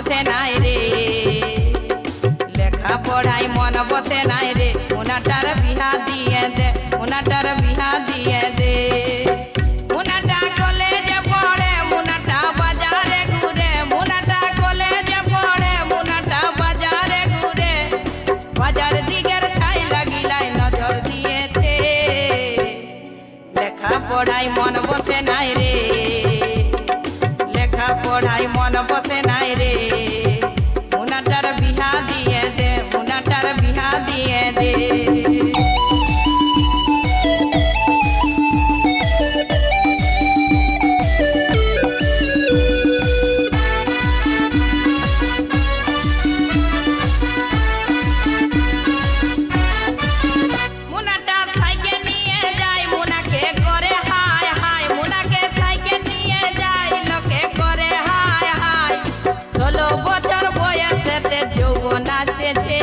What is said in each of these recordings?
বসে নাই রে, লেখা পড়াই মন বসে নাই রে, মুনাটার বিহা দিয়ে দে, মুনাটার বিহা দিয়ে দে। মুনাটা কলেজে পড়ে, মুনাটা বাজারে ঘুরে, মুনাটা কলেজে পড়ে, মুনাটা বাজারে ঘুরে, বাজার দিকের ছাই লাগিলাই নজর দিয়েছে, লেখা পড়াই মন বসে নাই রে, লেখা পড়াই মন বসে নাই রে, মুনাটার বিহা দিয়ে দে, মুনাটার বিহা দিয়ে দে। মুনাটা সাইকেল নিয়ে যায়, মুনাকে করে হায় হায়, মুনাকে সাইকেল নিয়ে যায়, লোকে করে হায় হায়। 16 বছর বয়সেতে যৌবন আসেছে,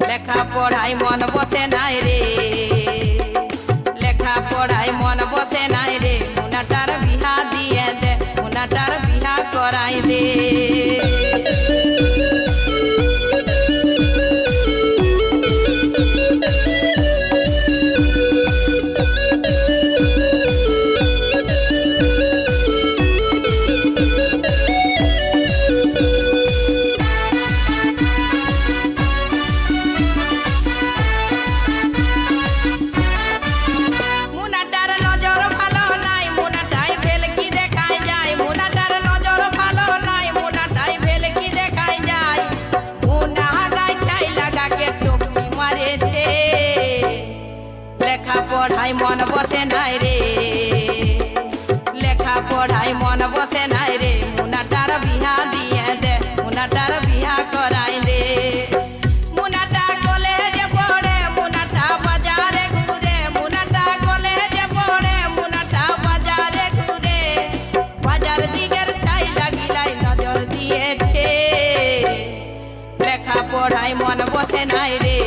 লেখা পড়াই মন বসে নাই রে, লেখা পড়াই মন বসে নাই রে, মুনাটার বিহা দিয়ে দে, মুনাটার বিহা করাই দে। মুনাটার নজর ভালো নাই, মুনাটাই ভেলকি দেখায় যায়, মুনাটার নজর ভালো নাই, মুনাটাই ভেলকি দেখায় যায়। মুনা গায় ছাই লাগাকে টুকি মারেছে, লেখা পড়াই মন বসে নাই রে, লেখা পড়াই মন বসে নাই রে, মুনাটার বিহা দিয়ে দে, মুনাটার বিহা করাই দে। মুনাটা কলেজে পড়ে, মুনাটা বাজারে ঘুরে, মুনাটা কলেজে পড়ে, মুনাটা বাজারে ঘুরে, বাজার দিকের ছাই লাগিলাই নজর দিয়েছে, লেখা পড়াই মন বসে নাই রে,